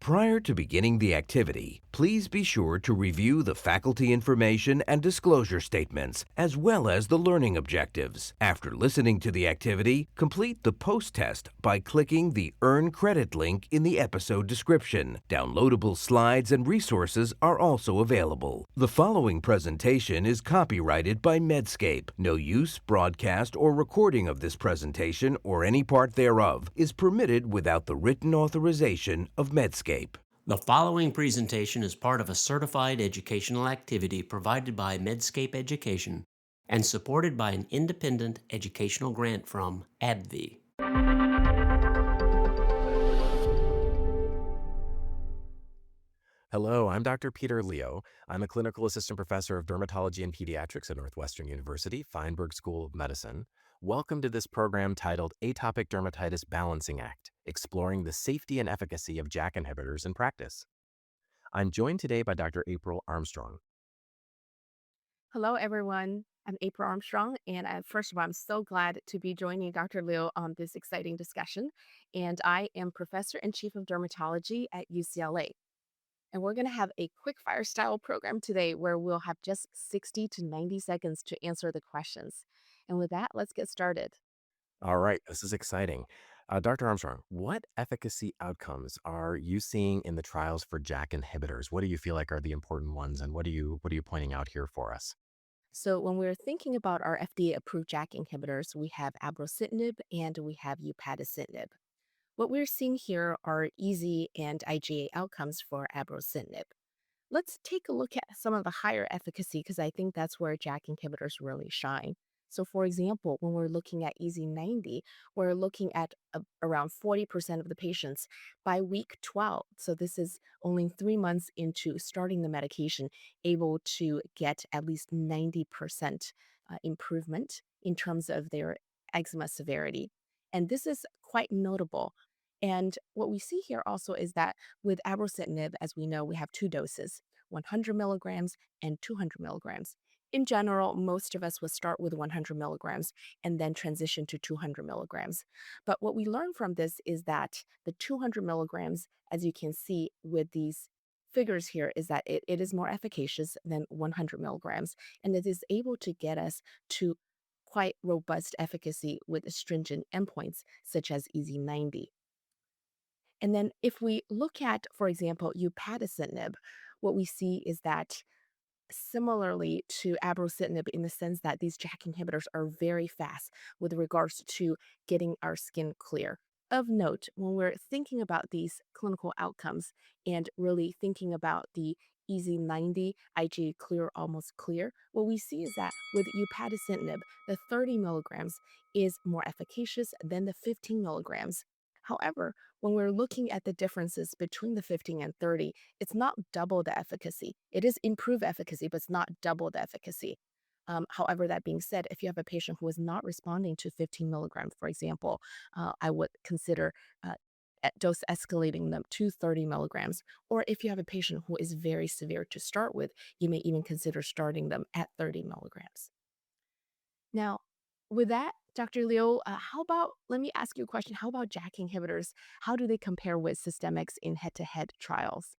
Prior to beginning the activity, please be sure to review the faculty information and disclosure statements, as well as the learning objectives. After listening to the activity, complete the post-test by clicking the Earn Credit link in the episode description. Downloadable slides and resources are also available. The following presentation is copyrighted by Medscape. No use, broadcast, or recording of this presentation or any part thereof is permitted without the written authorization of Medscape. The following presentation is part of a certified educational activity provided by Medscape Education and supported by an independent educational grant from AbbVie. Hello, I'm Dr. Peter Leo. I'm a clinical assistant professor of dermatology and pediatrics at Northwestern University, Feinberg School of Medicine. Welcome to this program titled Atopic Dermatitis Balancing Act, exploring the safety and efficacy of JAK inhibitors in practice. I'm joined today by Dr. April Armstrong. Hello, everyone. I'm April Armstrong, and first of all, I'm so glad to be joining Dr. Liu on this exciting discussion. And I am Professor and Chief of Dermatology at UCLA. And we're going to have a quick fire style program today where we'll have just 60 to 90 seconds to answer the questions. And with that, let's get started. All right, this is exciting. Dr. Armstrong, what efficacy outcomes are you seeing in the trials for JAK inhibitors? What do you feel like are the important ones, and what are you pointing out here for us? So, when we're thinking about our FDA approved JAK inhibitors, we have abrocitinib and we have upadacitinib. What we're seeing here are easy and IgA outcomes for abrocitinib. Let's take a look at some of the higher efficacy because I think that's where JAK inhibitors really shine. So, for example, when we're looking at EZ90, we're looking at around 40% of the patients by week 12. So, this is only 3 months into starting the medication, able to get at least 90% improvement in terms of their eczema severity. And this is quite notable. And what we see here also is that with abrocitinib, as we know, we have two doses, 100 milligrams and 200 milligrams. In general, most of us would start with 100 milligrams and then transition to 200 milligrams. But what we learn from this is that the 200 milligrams, as you can see with these figures here, is that it is more efficacious than 100 milligrams, and it is able to get us to quite robust efficacy with stringent endpoints such as EZ90. And then if we look at, for example, upadacitinib, what we see is that similarly to abrocitinib in the sense that these JAK inhibitors are very fast with regards to getting our skin clear. Of note, when we're thinking about these clinical outcomes and really thinking about the EZ90, IgA clear, almost clear, what we see is that with upadacitinib, the 30 milligrams is more efficacious than the 15 milligrams. However, when we're looking at the differences between the 15 and 30, it's not double the efficacy. It is improved efficacy, but it's not double the efficacy. However, that being said, if you have a patient who is not responding to 15 milligrams, for example, I would consider dose escalating them to 30 milligrams. Or if you have a patient who is very severe to start with, you may even consider starting them at 30 milligrams. Now, with that, Dr. Liu, let me ask you a question. How about JAK inhibitors? How do they compare with systemics in head to head trials?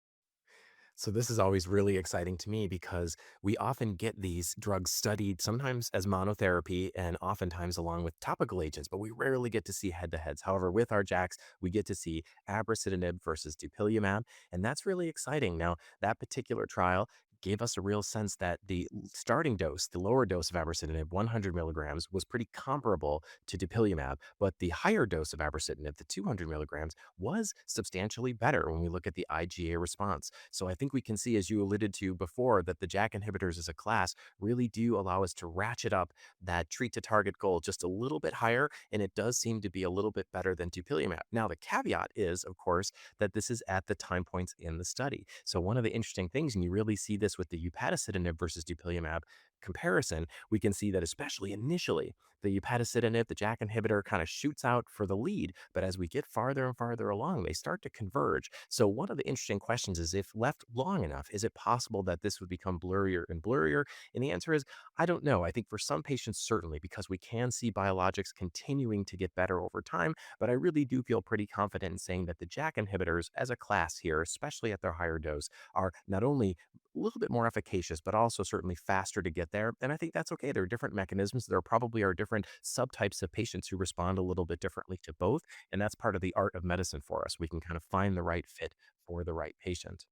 So this is always really exciting to me because we often get these drugs studied sometimes as monotherapy and oftentimes along with topical agents, but we rarely get to see head-to-heads. However, with our JAKs, we get to see abrocitinib versus dupilumab, and that's really exciting. Now, that particular trial gave us a real sense that the starting dose, the lower dose of abrocitinib, 100 milligrams, was pretty comparable to dupilumab, but the higher dose of abrocitinib, the 200 milligrams, was substantially better when we look at the IgA response. So I think we can see, as you alluded to before, that the JAK inhibitors as a class really do allow us to ratchet up that treat to target goal just a little bit higher, and it does seem to be a little bit better than dupilumab. Now, the caveat is, of course, that this is at the time points in the study. So one of the interesting things, and you really see this with the upadacitinib versus dupilumab comparison, we can see that especially initially, the upadacitinib, the JAK inhibitor, kind of shoots out for the lead. But as we get farther and farther along, they start to converge. So one of the interesting questions is, if left long enough, is it possible that this would become blurrier and blurrier? And the answer is, I don't know. I think for some patients, certainly, because we can see biologics continuing to get better over time. But I really do feel pretty confident in saying that the JAK inhibitors as a class here, especially at their higher dose, are not only a little bit more efficacious, but also certainly faster to get there. And I think that's okay. There are different mechanisms. There probably are different subtypes of patients who respond a little bit differently to both. And that's part of the art of medicine for us. We can kind of find the right fit for the right patient.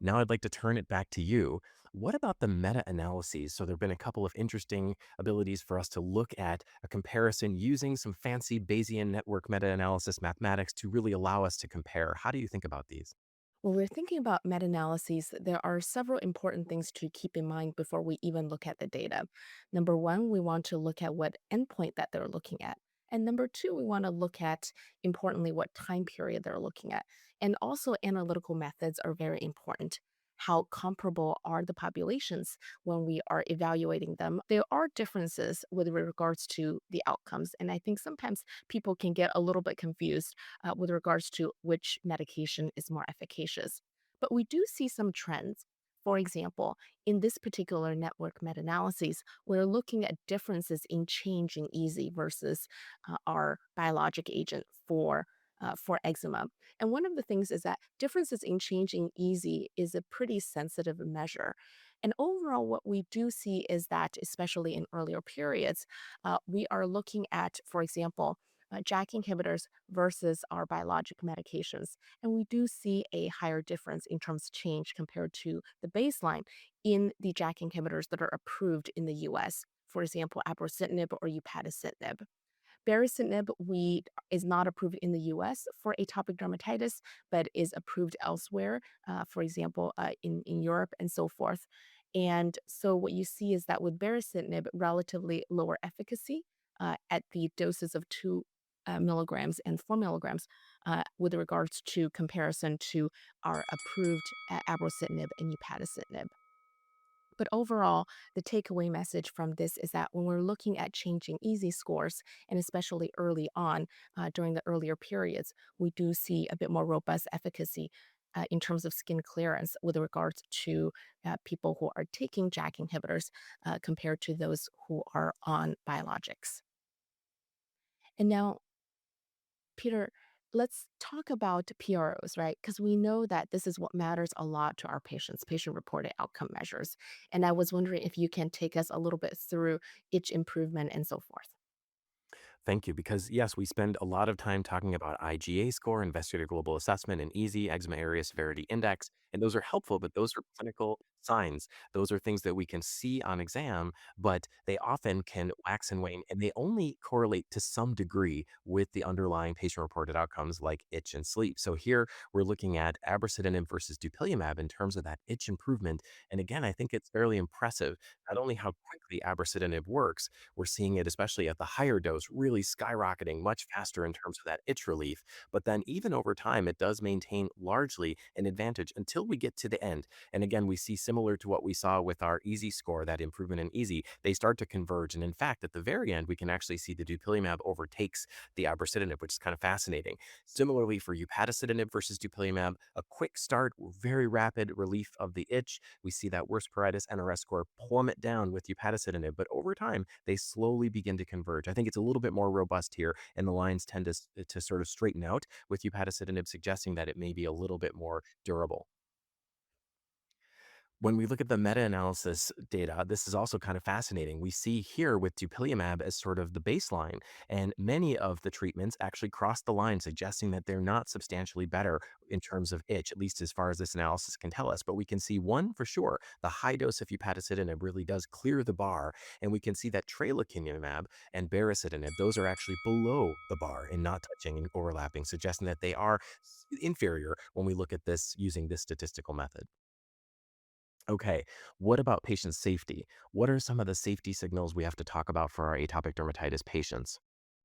Now I'd like to turn it back to you. What about the meta-analyses? So there have been a couple of interesting abilities for us to look at a comparison using some fancy Bayesian network meta-analysis mathematics to really allow us to compare. How do you think about these? When we're thinking about meta analyses, there are several important things to keep in mind before we even look at the data. Number one, we want to look at what endpoint that they're looking at. And number two, we want to look at, importantly, what time period they're looking at. And also, analytical methods are very important. How comparable are the populations when we are evaluating them? There are differences with regards to the outcomes. And I think sometimes people can get a little bit confused with regards to which medication is more efficacious. But we do see some trends. For example, in this particular network meta analysis, we're looking at differences in change in EASI versus our biologic agent for eczema. And one of the things is that differences in change in EASI is a pretty sensitive measure. And overall, what we do see is that, especially in earlier periods, we are looking at, for example, JAK inhibitors versus our biologic medications. And we do see a higher difference in terms of change compared to the baseline in the JAK inhibitors that are approved in the US. For example, abrocitinib or upadacitinib. Baricitinib is not approved in the US for atopic dermatitis, but is approved elsewhere, for example, in Europe and so forth. And so what you see is that with baricitinib, relatively lower efficacy at the doses of 2 milligrams and 4 milligrams with regards to comparison to our approved abrocitinib and upadacitinib. But overall, the takeaway message from this is that when we're looking at changing EASI scores, and especially early on during the earlier periods, we do see a bit more robust efficacy in terms of skin clearance with regards to people who are taking JAK inhibitors compared to those who are on biologics. And now, Peter, let's talk about PROs, right? Because we know that this is what matters a lot to our patients, patient reported outcome measures. And I was wondering if you can take us a little bit through itch improvement and so forth. Thank you. Because yes, we spend a lot of time talking about IGA score, Investigator Global Assessment, and EASI, Eczema Area Severity Index. And those are helpful, but those are clinical signs. Those are things that we can see on exam, but they often can wax and wane, and they only correlate to some degree with the underlying patient-reported outcomes like itch and sleep. So here we're looking at abrocitinib versus dupilumab in terms of that itch improvement. And again, I think it's fairly impressive, not only how quickly abrocitinib works, we're seeing it, especially at the higher dose, really skyrocketing much faster in terms of that itch relief. But then even over time, it does maintain largely an advantage until we get to the end. And again, we see similar to what we saw with our EASI score, that improvement in EASI, they start to converge. And in fact, at the very end, we can actually see the dupilumab overtakes the abrocitinib, which is kind of fascinating. Similarly, for upadacitinib versus dupilumab, a quick start, very rapid relief of the itch. We see that worst pruritus NRS score plummet down with upadacitinib, but over time, they slowly begin to converge. I think it's a little bit more robust here, and the lines tend to sort of straighten out with upadacitinib, suggesting that it may be a little bit more durable. When we look at the meta-analysis data, this is also kind of fascinating. We see here with dupilumab as sort of the baseline, and many of the treatments actually cross the line, suggesting that they're not substantially better in terms of itch, at least as far as this analysis can tell us. But we can see one for sure, the high dose of upadacitinib really does clear the bar, and we can see that tralokinumab and baricitinib, those are actually below the bar and not touching and overlapping, suggesting that they are inferior when we look at this using this statistical method. Okay, what about patient safety? What are some of the safety signals we have to talk about for our atopic dermatitis patients?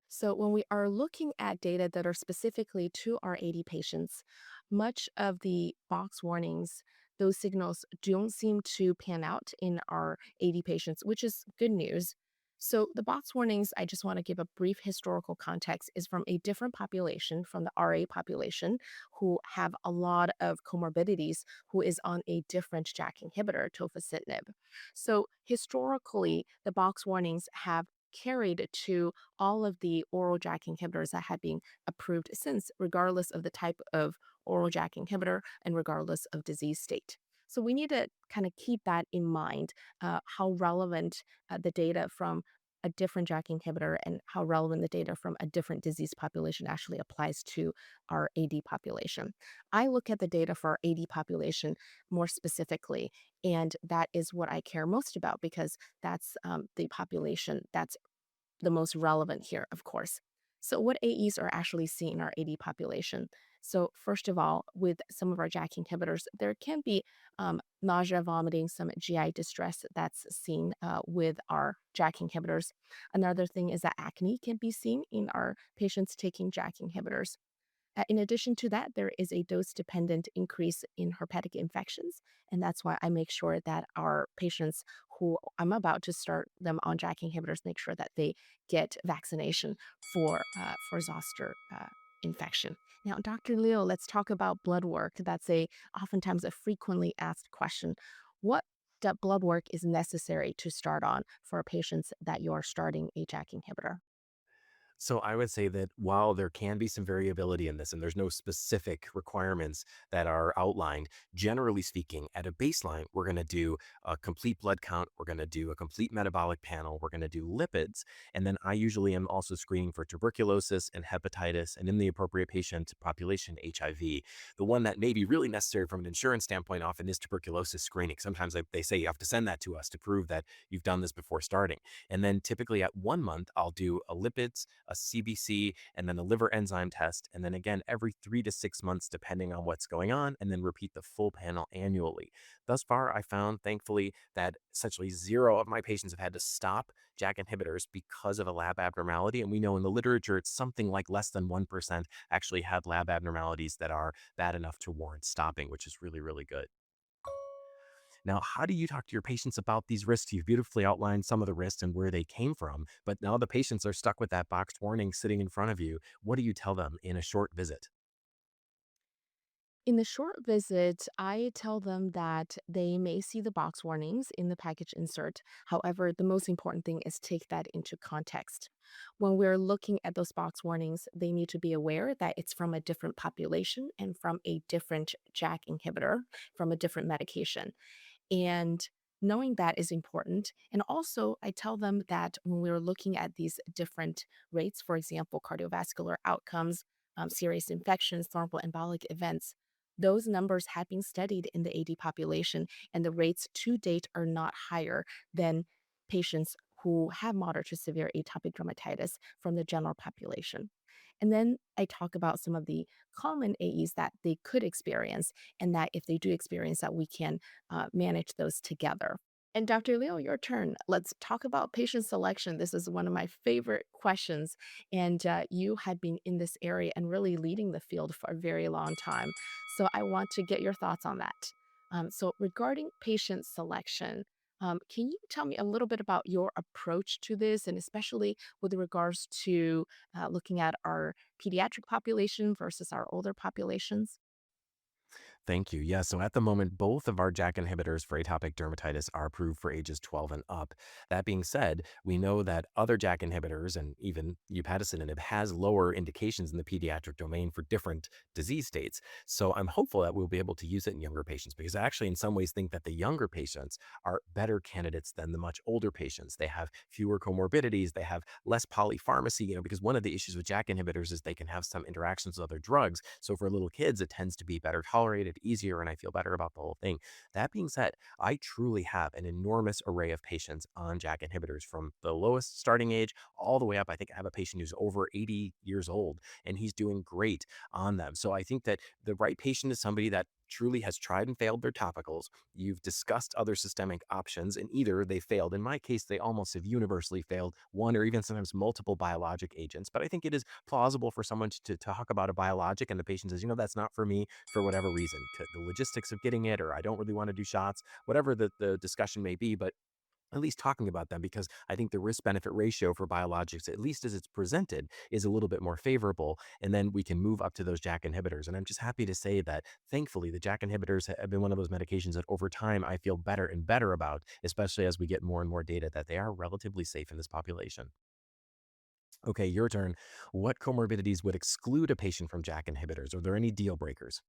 So, when we are looking at data that are specifically to our AD patients, much of the box warnings, those signals don't seem to pan out in our AD patients, which is good news. So, the box warnings, I just want to give a brief historical context, is from a different population, from the RA population, who have a lot of comorbidities, who is on a different JAK inhibitor, tofacitinib. So, historically, the box warnings have carried to all of the oral JAK inhibitors that have been approved since, regardless of the type of oral JAK inhibitor and regardless of disease state. So we need to kind of keep that in mind, how relevant the data from a different JAK inhibitor and how relevant the data from a different disease population actually applies to our AD population. I look at the data for our AD population more specifically, and that is what I care most about because that's the population that's the most relevant here, of course. So, what AEs are actually seen in our AD population? So, first of all, with some of our JAK inhibitors, there can be nausea, vomiting, some GI distress that's seen with our JAK inhibitors. Another thing is that acne can be seen in our patients taking JAK inhibitors. In addition to that, there is a dose dependent increase in herpetic infections. And that's why I make sure that our patients who I'm about to start them on JAK inhibitors make sure that they get vaccination for zoster infection. Now, Dr. Leo, let's talk about blood work. That's oftentimes a frequently asked question. What blood work is necessary to start on for patients that you're starting a JAK inhibitor? So I would say that while there can be some variability in this, and there's no specific requirements that are outlined, generally speaking, at a baseline, we're going to do a complete blood count, we're going to do a complete metabolic panel, we're going to do lipids, and then I usually am also screening for tuberculosis and hepatitis, and in the appropriate patient population, HIV. The one that may be really necessary from an insurance standpoint often is tuberculosis screening. Sometimes they say you have to send that to us to prove that you've done this before starting. And then typically at 1 month, I'll do a lipids, a CBC, and then a liver enzyme test. And then again, every 3 to 6 months, depending on what's going on, and then repeat the full panel annually. Thus far, I found, thankfully, that essentially zero of my patients have had to stop JAK inhibitors because of a lab abnormality. And we know in the literature, it's something like less than 1% actually have lab abnormalities that are bad enough to warrant stopping, which is really, really good. Now, how do you talk to your patients about these risks? You've beautifully outlined some of the risks and where they came from, but now the patients are stuck with that boxed warning sitting in front of you. What do you tell them in a short visit? In the short visit, I tell them that they may see the box warnings in the package insert. However, the most important thing is take that into context. When we're looking at those box warnings, they need to be aware that it's from a different population and from a different JAK inhibitor, from a different medication. And knowing that is important. And also, I tell them that when we're looking at these different rates, for example, cardiovascular outcomes, serious infections, thromboembolic events, those numbers have been studied in the AD population, and the rates to date are not higher than patients who have moderate to severe atopic dermatitis from the general population. And then I talk about some of the common AEs that they could experience, and that if they do experience that, we can manage those together. And Dr. Leo, your turn. Let's talk about patient selection. This is one of my favorite questions. And you had been in this area and really leading the field for a very long time. So I want to get your thoughts on that. So, regarding patient selection, can you tell me a little bit about your approach to this, and especially with regards to looking at our pediatric population versus our older populations? Thank you. Yeah, so at the moment, both of our JAK inhibitors for atopic dermatitis are approved for ages 12 and up. That being said, we know that other JAK inhibitors and even upadacitinib has lower indications in the pediatric domain for different disease states. So I'm hopeful that we'll be able to use it in younger patients because I actually in some ways think that the younger patients are better candidates than the much older patients. They have fewer comorbidities, they have less polypharmacy, because one of the issues with JAK inhibitors is they can have some interactions with other drugs. So for little kids, it tends to be better tolerated, easier, and I feel better about the whole thing. That being said, I truly have an enormous array of patients on JAK inhibitors from the lowest starting age all the way up. I think I have a patient who's over 80 years old and he's doing great on them. So I think that the right patient is somebody that truly has tried and failed their topicals. You've discussed other systemic options, and either they failed. In my case, they almost have universally failed one or even sometimes multiple biologic agents. But I think it is plausible for someone to talk about a biologic and the patient says, that's not for me for whatever reason, the logistics of getting it, or I don't really want to do shots, whatever the discussion may be. But at least talking about them, because I think the risk benefit ratio for biologics, at least as it's presented, is a little bit more favorable. And then we can move up to those JAK inhibitors. And I'm just happy to say that thankfully the JAK inhibitors have been one of those medications that over time I feel better and better about, especially as we get more and more data that they are relatively safe in this population. Okay, your turn. What comorbidities would exclude a patient from JAK inhibitors? Are there any deal breakers?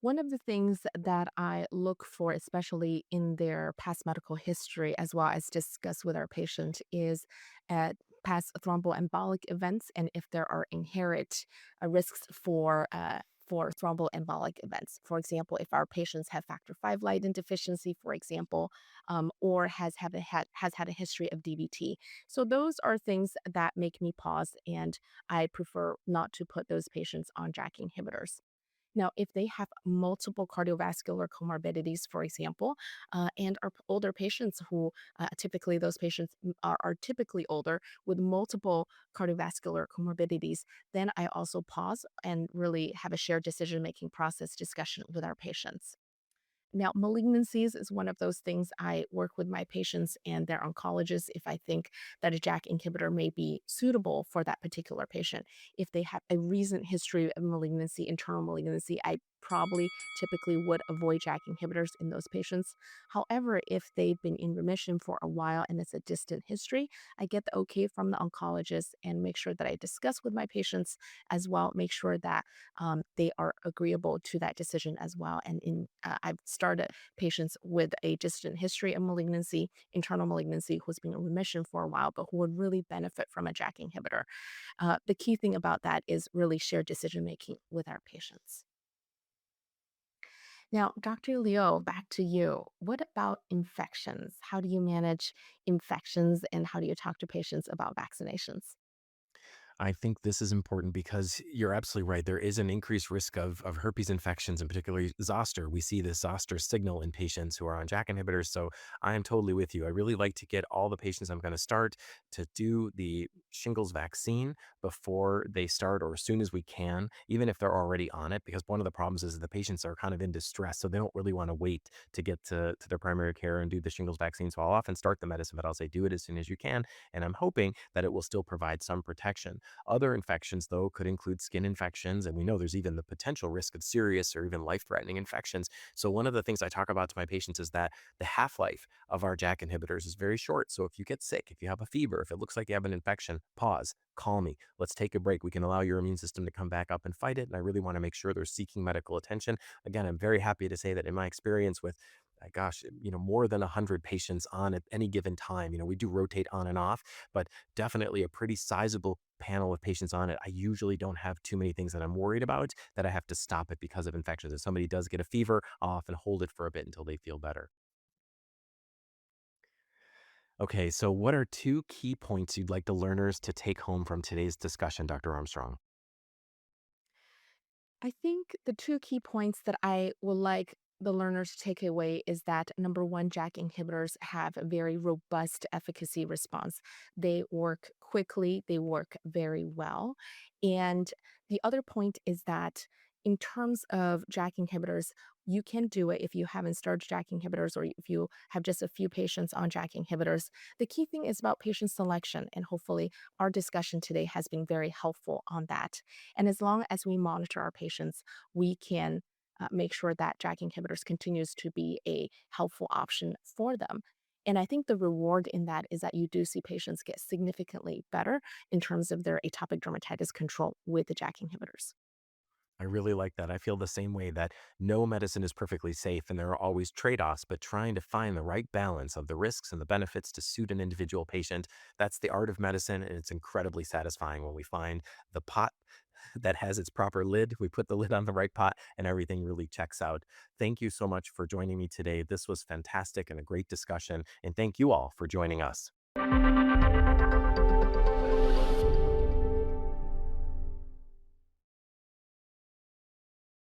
One of the things that I look for, especially in their past medical history, as well as discuss with our patient, is past thromboembolic events and if there are inherent risks for thromboembolic events. For example, if our patients have factor V Leiden deficiency, for example, or has had a history of DVT. So those are things that make me pause, and I prefer not to put those patients on JAK inhibitors. Now, if they have multiple cardiovascular comorbidities, for example, and are older patients who typically those patients are typically older with multiple cardiovascular comorbidities, then I also pause and really have a shared decision making process discussion with our patients. Now, malignancies is one of those things I work with my patients and their oncologists if I think that a JAK inhibitor may be suitable for that particular patient. If they have a recent history of malignancy, internal malignancy, I probably typically would avoid JAK inhibitors in those patients. However, if they've been in remission for a while and it's a distant history, I get the okay from the oncologist and make sure that I discuss with my patients as well, make sure that they are agreeable to that decision as well. And I've started patients with a distant history of malignancy, internal malignancy, who's been in remission for a while, but who would really benefit from a JAK inhibitor. The key thing about that is really shared decision making with our patients. Now, Dr. Leo, back to you. What about infections? How do you manage infections and how do you talk to patients about vaccinations? I think this is important because you're absolutely right. There is an increased risk of herpes infections, and particularly zoster. We see this zoster signal in patients who are on JAK inhibitors. So I am totally with you. I really like to get all the patients I'm going to start to do the shingles vaccine before they start or as soon as we can, even if they're already on it, because one of the problems is that the patients are kind of in distress. So they don't really want to wait to get to their primary care and do the shingles vaccine. So I'll often start the medicine, but I'll say do it as soon as you can. And I'm hoping that it will still provide some protection. Other infections, though, could include skin infections, and we know there's even the potential risk of serious or even life-threatening infections. So one of the things I talk about to my patients is that the half-life of our JAK inhibitors is very short. So if you get sick, if you have a fever, if it looks like you have an infection, pause, call me. Let's take a break. We can allow your immune system to come back up and fight it. And I really want to make sure they're seeking medical attention. Again, I'm very happy to say that in my experience with gosh, more than 100 patients on at any given time. We do rotate on and off, but definitely a pretty sizable panel of patients on it. I usually don't have too many things that I'm worried about that I have to stop it because of infections. If somebody does get a fever, I'll often hold it for a bit until they feel better. Okay, so what are two key points you'd like the learners to take home from today's discussion, Dr. Armstrong? I think the two key points that I would like the learners to take away is that number one, JAK inhibitors have a very robust efficacy response. They work quickly, they work very well. And the other point is that in terms of JAK inhibitors, you can do it if you haven't started JAK inhibitors or if you have just a few patients on JAK inhibitors. The key thing is about patient selection, and hopefully, our discussion today has been very helpful on that. And as long as we monitor our patients, we can make sure that JAK inhibitors continues to be a helpful option for them. And I think the reward in that is that you do see patients get significantly better in terms of their atopic dermatitis control with the JAK inhibitors. I really like that. I feel the same way that no medicine is perfectly safe and there are always trade offs, but trying to find the right balance of the risks and the benefits to suit an individual patient. That's the art of medicine. And it's incredibly satisfying when we find the pot that has its proper lid. We put the lid on the right pot and everything really checks out. Thank you so much for joining me today. This was fantastic and a great discussion. And thank you all for joining us.